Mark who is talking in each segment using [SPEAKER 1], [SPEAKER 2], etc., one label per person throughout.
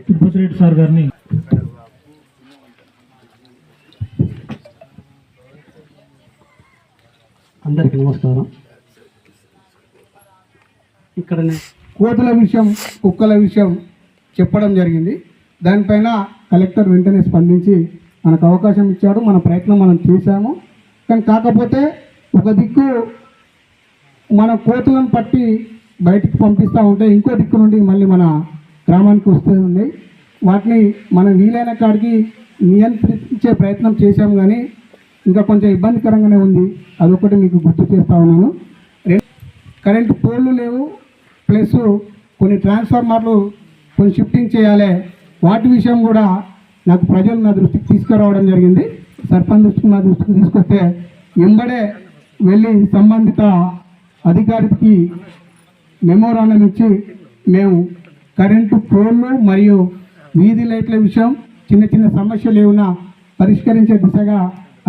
[SPEAKER 1] Tirupathireddy sir గారిని అందరికీ నమస్కారం. ఇక్కడ కోతుల విషయం, కుక్కల విషయం చెప్పడం జరిగింది. దానిపైన కలెక్టర్ వెంటనే స్పందించి మనకు అవకాశం ఇచ్చాడు. మన ప్రయత్నం మనం చేశాము. కానీ కాకపోతే ఒక దిక్కు మన కోతులను పట్టి బయటికి పంపిస్తూ ఉంటే ఇంకో దిక్కు నుండి మళ్ళీ మన గ్రామానికి వస్తుంది. వాటిని మనం వీలైన కాడికి నియంత్రించే ప్రయత్నం చేశాము, కానీ ఇంకా కొంచెం ఇబ్బందికరంగానే ఉంది. అదొకటి మీకు గుర్తు చేస్తూ ఉన్నాను. కరెంటు పోల్లు లేవు, ప్లస్ కొన్ని ట్రాన్స్ఫార్మర్లు కొన్ని షిఫ్టింగ్ చేయాలి. వాటి విషయం కూడా నాకు ప్రజలు నా దృష్టికి తీసుకురావడం జరిగింది. సర్పంచ్ దృష్టికి నా దృష్టికి తీసుకొస్తే వెంబడే వెళ్ళి సంబంధిత అధికారికి మెమోరాండం ఇచ్చి మేము కరెంటు పోల్లు మరియు వీధి లైట్ల విషయం చిన్న చిన్న సమస్యలు ఏమైనా పరిష్కరించే దిశగా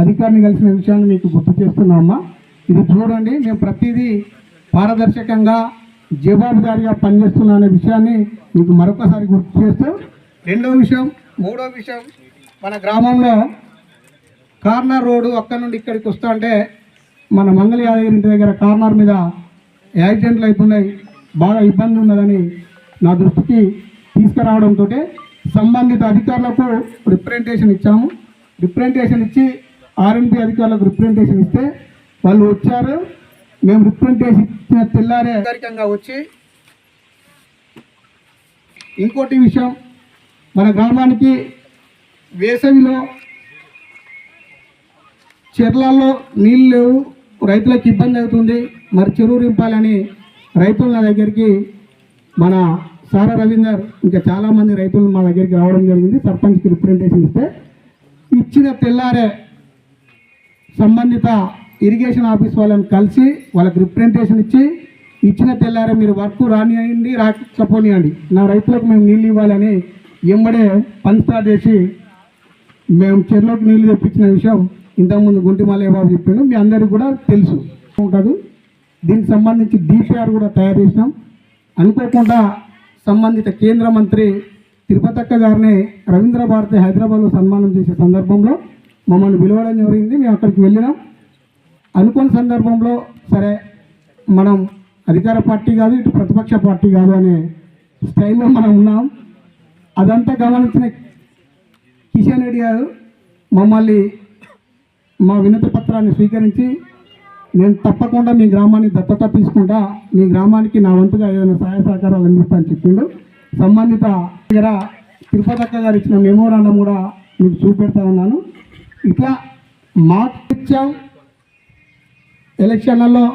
[SPEAKER 1] అధికారిని కలిసిన విషయాన్ని మీకు గుర్తు చేస్తున్నామమ్మా. ఇది చూడండి, మేము ప్రతిదీ పారదర్శకంగా జవాబుదారీగా పనిచేస్తున్నా అనే విషయాన్ని మీకు మరొకసారి గుర్తు చేస్తూ, మూడో విషయం మన గ్రామంలో కార్నర్ రోడ్డు అక్కడ నుండి ఇక్కడికి వస్తా అంటే మన మంగళ యాదగిరి ఇంటి దగ్గర కార్నర్ మీద యాక్సిడెంట్లు అవుతున్నాయి, బాగా ఇబ్బంది ఉన్నదని నా దృష్టికి తీసుకురావడంతో సంబంధిత అధికారులకు రిప్రజెంటేషన్ ఇచ్చాము. రిప్రజెంటేషన్ ఇచ్చి ఆర్ఎంపీ అధికారులకు రిప్రజెంటేషన్ ఇస్తే వాళ్ళు వచ్చారు. మేము రిప్రజెంటేషన్ ఇచ్చిన తెల్లారే అధికారికంగా వచ్చి ఇంకోటి విషయం, మన గ్రామానికి వేసవిలో చెర్లలో నీళ్ళు లేవు, రైతులకు ఇబ్బంది అవుతుంది. మరి చెరువు రింపాలని రైతుల దగ్గరికి మన సారా రవీందర్ ఇంకా చాలామంది రైతులు మా దగ్గరికి రావడం జరిగింది. సర్పంచ్కి రిప్రజెంటేషన్ ఇస్తే ఇచ్చిన తెల్లారే సంబంధిత ఇరిగేషన్ ఆఫీస్ వాళ్ళని కలిసి వాళ్ళకి రిప్రజెంటేషన్ ఇచ్చి ఇచ్చిన తెల్లారే మీరు వర్క్ రానియండి, రాకపోనియండి, నా రైతులకు మేము నీళ్ళు ఇవ్వాలని ఎంబడే పని స్టార్ట్ చేసి మేము చెరువులోకి నీళ్ళు తెప్పించిన విషయం ఇంతకుముందు గుంటి మల్లయ్య బాబు చెప్పిండు, మీ అందరికీ కూడా తెలుసు ఉంటుంది. దీనికి సంబంధించి డిపిఆర్ కూడా తయారు చేసినాం. అనుకోకుండా సంబంధిత కేంద్ర మంత్రి తిరుపతక్క గారిని రవీంద్ర భారతి హైదరాబాద్లో సన్మానం చేసే సందర్భంలో మమ్మల్ని పిలవడం జరిగింది. మేము అక్కడికి వెళ్ళినాం. అనుకోని సందర్భంలో సరే మనం అధికార పార్టీ కాదు, ఇటు ప్రతిపక్ష పార్టీ కాదు అనే స్టైల్లో మనం ఉన్నాం. అదంతా గమనించిన కిషన్ రెడ్డి గారు మమ్మల్ని మా వినతి పత్రాన్ని స్వీకరించి నేను తప్పకుండా మీ గ్రామాన్ని దత్తత తీసుకుంటా, మీ గ్రామానికి నా వంతుగా ఏదైనా సహాయ సహకారాలు అందిస్తానని చెప్పిండు. సంబంధిత దగ్గర తిరుపతక్క గారు ఇచ్చిన మెమోరాండం కూడా మీకు చూపెడతా ఉన్నాను. ఇట్లా మాట ఇచ్చాం, ఎలక్షన్లలో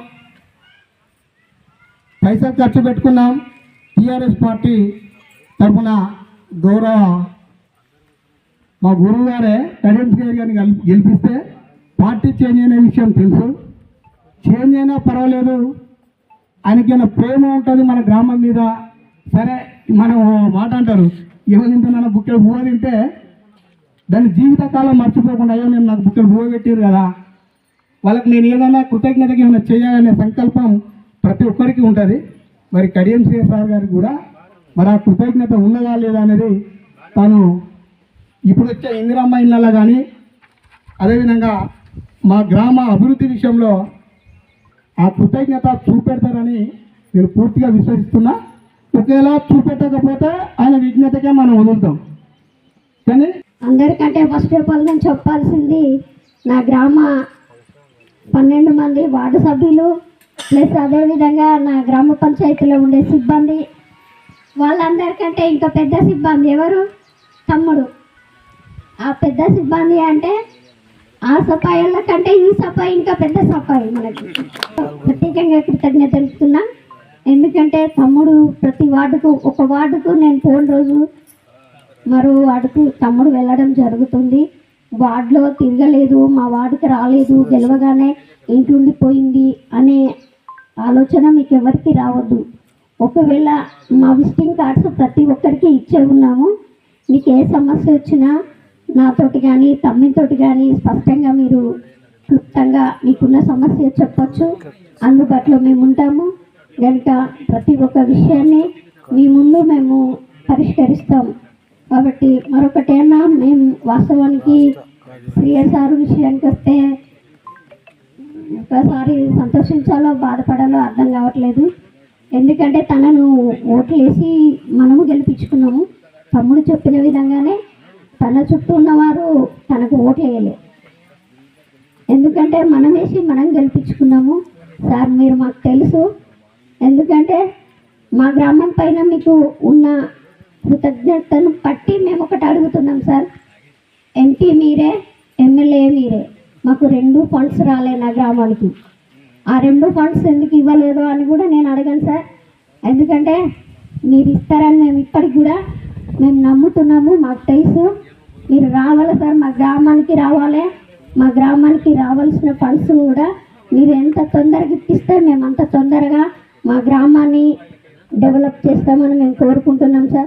[SPEAKER 1] పైసలు ఖర్చు పెట్టుకున్నాం. టీఆర్ఎస్ పార్టీ తరఫున గౌరవ మా గురువు గారే కడియం గారిని గెలిపిస్తే పార్టీ చేంజ్ అయిన విషయం తెలుసు. చేంజ్ అయినా పర్వాలేదు, ఆయనకైనా ప్రేమ ఉంటుంది మన గ్రామం మీద. సరే మనం మాట అంటారు, ఎవరు తింటున్నా బుక్కెడు పువ్వు తింటే దాన్ని జీవితకాలం మర్చిపోకుండా అయ్యో నేను నాకు బుక్కెడు పువ్వు పెట్టారు కదా, వాళ్ళకి నేను ఏదైనా కృతజ్ఞతగా ఏమైనా చేయాలనే సంకల్పం ప్రతి ఒక్కరికి ఉంటుంది. మరి కడియం శ్రీ సార్ గారికి కూడా మరి ఆ కృతజ్ఞత ఉన్నదా లేదా అనేది తాను ఇప్పుడు వచ్చే ఇందిరమ్మ ఇళ్ళలో కానీ అదేవిధంగా మా గ్రామ అభివృద్ధి విషయంలో ఆ కృతజ్ఞత చూపెడతారని నేను పూర్తిగా విశ్వసిస్తున్నా. ఒకవేళ చూపెట్టకపోతే ఆయన విజ్ఞతకే మనం వదులుతాం. కానీ
[SPEAKER 2] అందరికంటే ఫస్ట్ ఆఫ్ ఆల్ నేను చెప్పాల్సింది నా గ్రామ 12 మంది వార్డు సభ్యులు ప్లస్ అదేవిధంగా నా గ్రామ పంచాయతీలో ఉండే సిబ్బంది, వాళ్ళందరికంటే ఇంకా పెద్ద సిబ్బంది ఎవరు? తమ్ముడు. ఆ పెద్ద సిబ్బంది అంటే ఆ సఫాయిల కంటే ఈ సఫాయి ఇంకా పెద్ద సఫాయి మనకి. ప్రత్యేకంగా కృతజ్ఞత తెలుపుతున్నా. ఎందుకంటే తమ్ముడు ప్రతి వార్డుకు, ఒక వార్డుకు నేను పోయిన రోజు మరో వార్డుకు తమ్ముడు వెళ్ళడం జరుగుతుంది. వార్డులో తిరగలేదు, మా వార్డుకి రాలేదు, గెలవగానే ఇంటుండిపోయింది అనే ఆలోచన మీకు ఎవరికి రావద్దు. ఒకవేళ మా విజిటింగ్ కార్డ్స్ ప్రతి ఒక్కరికి ఇచ్చే ఉన్నాము. మీకు ఏ సమస్య వచ్చినా నాతోటి కానీ తమ్మితోటి కానీ స్పష్టంగా మీరు క్లుప్తంగా మీకున్న సమస్య చెప్పచ్చు. అందుబాటులో మేము ఉంటాము కనుక ప్రతి ఒక్క విషయాన్ని మీ ముందు మేము పరిష్కరిస్తాం. కాబట్టి మరొకటేనా, మేము వాస్తవానికి శ్రీయర్ విషయానికి వస్తే ఒకసారి సంతోషించాలో బాధపడాలో అర్థం కావట్లేదు. ఎందుకంటే తనను ఓట్లు వేసి మనము గెలిపించుకున్నాము. తమ్ముడు చెప్పిన విధంగానే తన చుట్టూ ఉన్నవారు తనకు ఓట్లు వేయలేదు. ఎందుకంటే మనం వేసి మనం గెలిపించుకున్నాము. సార్ మీరు మాకు తెలుసు. ఎందుకంటే మా గ్రామం పైన మీకు ఉన్న కృతజ్ఞతను బట్టి మేము ఒకటి అడుగుతున్నాం సార్. ఎంపీ మీరే, ఎమ్మెల్యే మీరే. మాకు 2 ఫండ్స్ రాలే నా గ్రామానికి. ఆ 2 ఫండ్స్ ఎందుకు ఇవ్వలేదు అని కూడా నేను అడగాను సార్. ఎందుకంటే మీరు ఇస్తారని మేము ఇప్పటికి కూడా మేము నమ్ముతున్నాము. మాకు తెలుసు మీరు రావాలి సార్, మా గ్రామానికి రావాలి. మా గ్రామానికి రావాల్సిన ఫండ్స్ కూడా మీరు ఎంత తొందరగా ఇప్పిస్తే మేము అంత తొందరగా మా గ్రామాన్ని డెవలప్ చేస్తామని మేము కోరుకుంటున్నాం సార్.